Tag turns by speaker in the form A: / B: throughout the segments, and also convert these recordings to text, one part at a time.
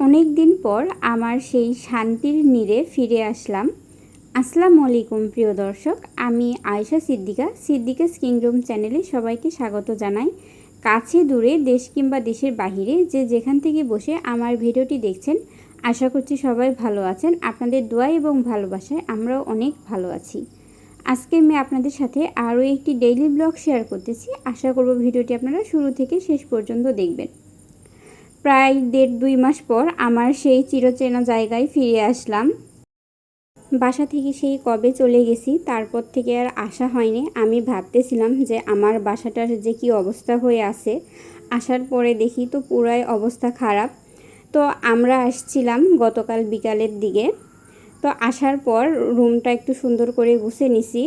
A: অনেক দিন পর আমার সেই শান্তির নীড়ে ফিরে আসলাম। আসসালামু আলাইকুম প্রিয় দর্শক, আমি আয়েশা সিদ্দিকাস কিংডম চ্যানেলে সবাইকে স্বাগত জানাই। কাছে দূরে দেশ কিংবা দেশের বাহিরে যে যেখান থেকে বসে আমার ভিডিওটি দেখছেন, আশা করছি সবাই ভালো আছেন। আপনাদের দোয়া এবং ভালোবাসায় আমরাও অনেক ভালো আছি। আজকে আমি আপনাদের সাথে আরও একটি ডেইলি ব্লগ শেয়ার করতেছি। আশা করব ভিডিওটি আপনারা শুরু থেকে শেষ পর্যন্ত দেখবেন। প্রায় 1.5-2 মাস পর আমার সেই চিরচেনা জায়গায় ফিরে আসলাম। বাসা থেকে সেই কবে চলে গেছি, তারপর থেকে আর আসা হয়নি। আমি ভাবতেছিলাম যে আমার বাসাটার যে কি অবস্থা হয়ে আছে, আসার পরে দেখি তো পুরাই অবস্থা খারাপ। তো আমরা আসছিলাম গতকাল বিকালের দিকে। তো আসার পর রুমটা একটু সুন্দর করে গুছিয়ে নিছি,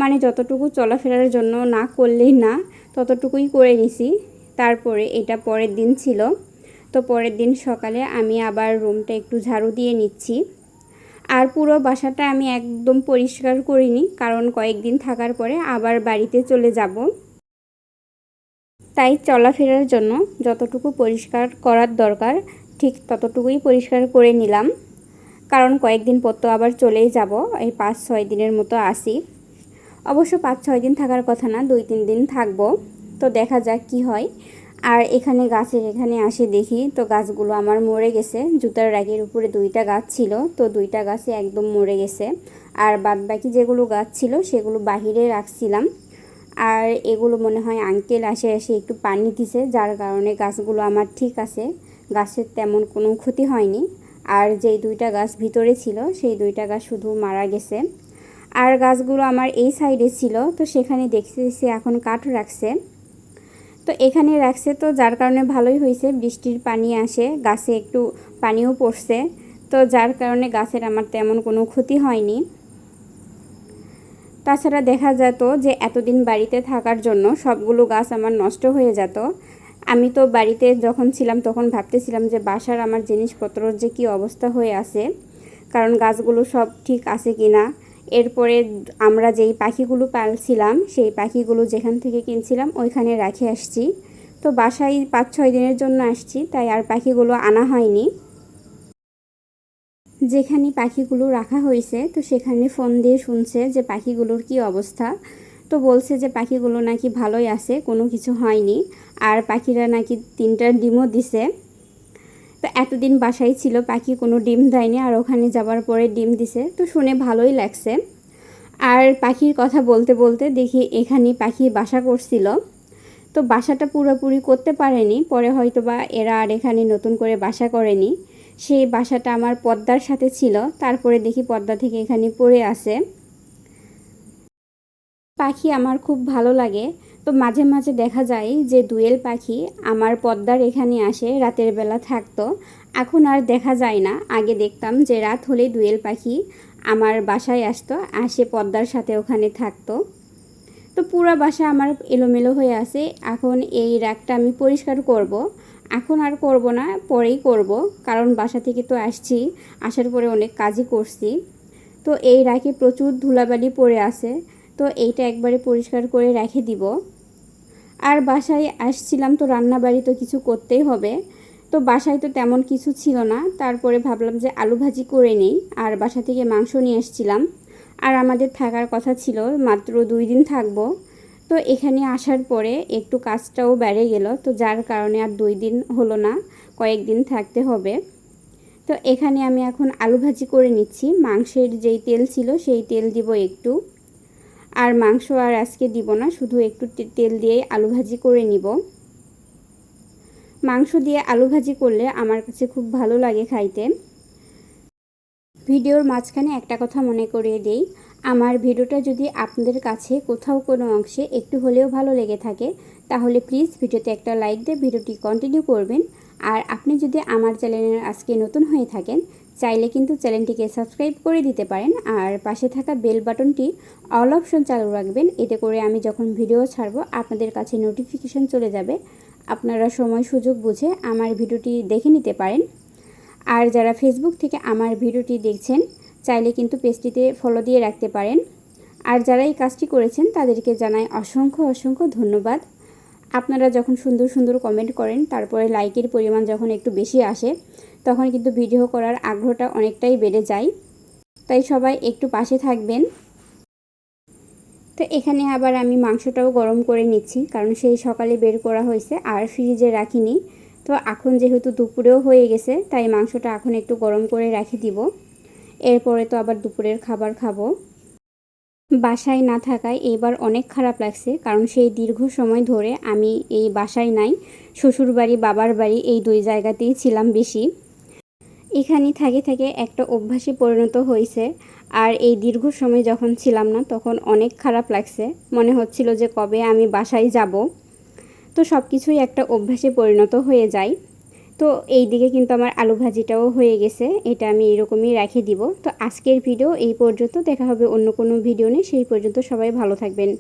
A: মানে যতটুকু চলাফেরার জন্য না করলেই না ততটুকুই করে নিছি। তারপরে এটা পরের দিন ছিল, তো পরের দিন সকালে আমি আবার রুমটা একটু ঝাড়ু দিয়ে নিচ্ছি। আর পুরো বাসাটা আমি একদম পরিষ্কার করিনি, কারণ কয়েকদিন থাকার পরে আবার বাড়িতে চলে যাব। তাই চলাফেরার জন্য যতটুকু পরিষ্কার করার দরকার ঠিক ততটুকুই পরিষ্কার করে নিলাম, কারণ কয়েকদিন পর তো আবার চলেই যাব। এই 5-6 দিনের মতো আসি। অবশ্য 5-6 দিন থাকার কথা না, 2-3 দিন থাকবো। তো দেখা যাক কি হয়। আর এখানে গাছের এখানে আসে দেখি তো গাছগুলো আমার মরে গেছে। জুতার র্যাকের উপরে 2টা গাছ ছিল, তো 2টা গাছে একদম মরে গেছে। আর বাদবাকি যেগুলো গাছ ছিল সেগুলো বাহিরে রাখছিলাম। আর এগুলো মনে হয় আঙ্কেল এসে একটু পানি দিছে, যার কারণে গাছগুলো আমার ঠিক আছে। গাছের তেমন কোনো ক্ষতি হয়নি। আর যেই 2টা গাছ ভিতরে ছিল সেই 2টা গাছ শুধু মারা গেছে। আর গাছগুলো আমার এই সাইডে ছিল, তো সেখানে দেখতেছি এখন কাঠ রাখছে। তো এখানে রাখছে, তো যার কারণে ভালোই হয়েছে, বৃষ্টির পানি আসে, গাছে একটু পানিও পড়ছে, তো যার কারণে গাছের আমার তেমন কোনো ক্ষতি হয়নি। তাছাড়া দেখা যেত যে এতদিন বাড়িতে থাকার জন্য সবগুলো গাছ আমার নষ্ট হয়ে যেত। আমি তো বাড়িতে যখন ছিলাম তখন ভাবতেছিলাম যে বাসার আমার জিনিসপত্রর যে কী অবস্থা হয়ে আছে, কারণ গাছগুলো সব ঠিক আছে কি না। এরপরে আমরা যেই পাখিগুলো পালছিলাম সেই পাখিগুলো যেখান থেকে কিনছিলাম ওইখানে রেখে আসছি। তো বাসায় 5-6 দিনের জন্য আসছি, তাই আর পাখিগুলো আনা হয়নি। যেখানে পাখিগুলো রাখা হয়েছে তো সেখানে ফোন দিয়ে শুনছে যে পাখিগুলোর কি অবস্থা। তো বলছে যে পাখিগুলো নাকি ভালোই আছে, কোনো কিছু হয়নি। আর পাখিরা নাকি 3টা ডিমও দিছে। তো এতদিন বাসায় ছিল, পাখি কোনো ডিম দেয়নি, আর ওখানে যাবার পরে ডিম দিছে, তো শুনে ভালোই লাগছে। আর পাখির কথা বলতে বলতে দেখি এখানে পাখি বাসা করছিল। তো বাসাটা পুরোপুরি করতে পারেনি, পরে হয়তো বা এরা আর এখানে নতুন করে বাসা করেনি। সেই বাসাটা আমার পর্দার সাথে ছিল, তারপরে দেখি পর্দা থেকে এখানে পড়ে আছে। পাখি আমার খুব ভালো লাগে। তো মাঝে মাঝে দেখা যায় যে দোয়েল পাখি আমার পর্দার এখানে আসে, রাতের বেলা থাকতো। এখন আর দেখা যায় না। আগে দেখতাম যে রাত হলে দোয়েল পাখি আমার বাসায় আসতো, আসে পর্দার সাথে ওখানে থাকতো। তো পুরো বাসা আমার এলোমেলো হয়ে আছে। এখন এই র্যাকটা আমি পরিষ্কার করব। এখন আর করব না, পরেই করব, কারণ বাসা থেকে তো আসছি, আসার পরে অনেক কাজই করছি। তো এই র্যাকে প্রচুর ধুলাবালি পড়ে আছে, তো এইটা একবারে পরিষ্কার করে রেখে দিব। আর বাসায় আসছিলাম তো রান্নাবাড়ি তো কিছু করতেই হবে। তো বাসায় তো তেমন কিছু ছিল না, তারপরে ভাবলাম যে আলু ভাজি করে নেই। আর বাসা থেকে মাংস নিয়ে আসছিলাম। আর আমাদের থাকার কথা ছিল মাত্র 2 দিন থাকবো। তো এখানে আসার পরে একটু কাজটাও বেড়ে গেল, তো যার কারণে আর 2 দিন হলো না, কয়েকদিন থাকতে হবে। তো এখানে আমি এখন আলু ভাজি করে নিচ্ছি। মাংসের যেই তেল ছিল সেই তেল দিব একটু। আর মাংস আর আজকে দিব না, শুধু একটু তেল দিয়েই আলু ভাজি করে নিব। মাংস দিয়ে আলু ভাজি করলে আমার কাছে খুব ভালো লাগে খাইতে। ভিডিওর মাঝখানে একটা কথা মনে করিয়ে দেই, আমার ভিডিওটা যদি আপনাদের কাছে কোথাও কোনো অংশে একটু হলেও ভালো লেগে থাকে, তাহলে প্লিজ ভিডিওতে একটা লাইক দিয়ে ভিডিওটি কন্টিনিউ করবেন। আর আপনি যদি আমার চ্যানেলের আজকে নতুন হয়ে থাকেন, চাইলে কিন্তু চ্যানেলটিকে সাবস্ক্রাইব করে দিতে পারেন। আর পাশে থাকা বেল বাটনটি অল অপশন চালু রাখবেন, এতে করে আমি যখন ভিডিও ছাড়বো আপনাদের কাছে নোটিফিকেশন চলে যাবে। আপনারা সময় সুযোগ বুঝে আমার ভিডিওটি দেখে নিতে পারেন। আর যারা ফেসবুক থেকে আমার ভিডিওটি দেখছেন, চাইলে কিন্তু পেজটিতে ফলো দিয়ে রাখতে পারেন। আর যারা এই কাজটি করেছেন তাদেরকে জানাই অসংখ্য অসংখ্য ধন্যবাদ। আপনারা যখন সুন্দর সুন্দর কমেন্ট করেন, তারপরে লাইকের পরিমাণ যখন একটু বেশি আসে, তখন কিন্তু ভিডিও করার আগ্রহটা অনেকটাই বেড়ে যায়। তাই সবাই একটু পাশে থাকবেন। তো এখানে আবার আমি মাংসটাও গরম করে নিচ্ছি, কারণ সেই সকালে বের করা হয়েছে আর ফ্রিজে রাখিনি। তো এখন যেহেতু দুপুরেও হয়ে গেছে, তাই মাংসটা এখন একটু গরম করে রেখে দিব। এরপরে তো আবার দুপুরের খাবার খাবো। বাসায় না থাকায় এবার অনেক খারাপ লাগছে, কারণ সেই দীর্ঘ সময় ধরে আমি এই বাসায় নাই, শ্বশুরবাড়ি বাবার বাড়ি এই দুই জায়গাতেই ছিলাম বেশি। এখানে থেকে থেকে একটা অভ্যাসে পরিণত হয়েছে। আর এই দীর্ঘ সময় যখন ছিলাম না, তখন অনেক খারাপ লাগছে, মনে হচ্ছিল যে কবে আমি বাসায় যাব। তো সব কিছুই একটা অভ্যাসে পরিণত হয়ে যায়। তো এই দিকে কিন্তু আমার আলু ভাজিটাও হয়ে গেছে, এটা আমি এরকমই রেখে দিব। তো আজকের ভিডিও এই পর্যন্ত, দেখা হবে অন্য কোনো ভিডিও নিয়ে। সেই পর্যন্ত সবাই ভালো থাকবেন।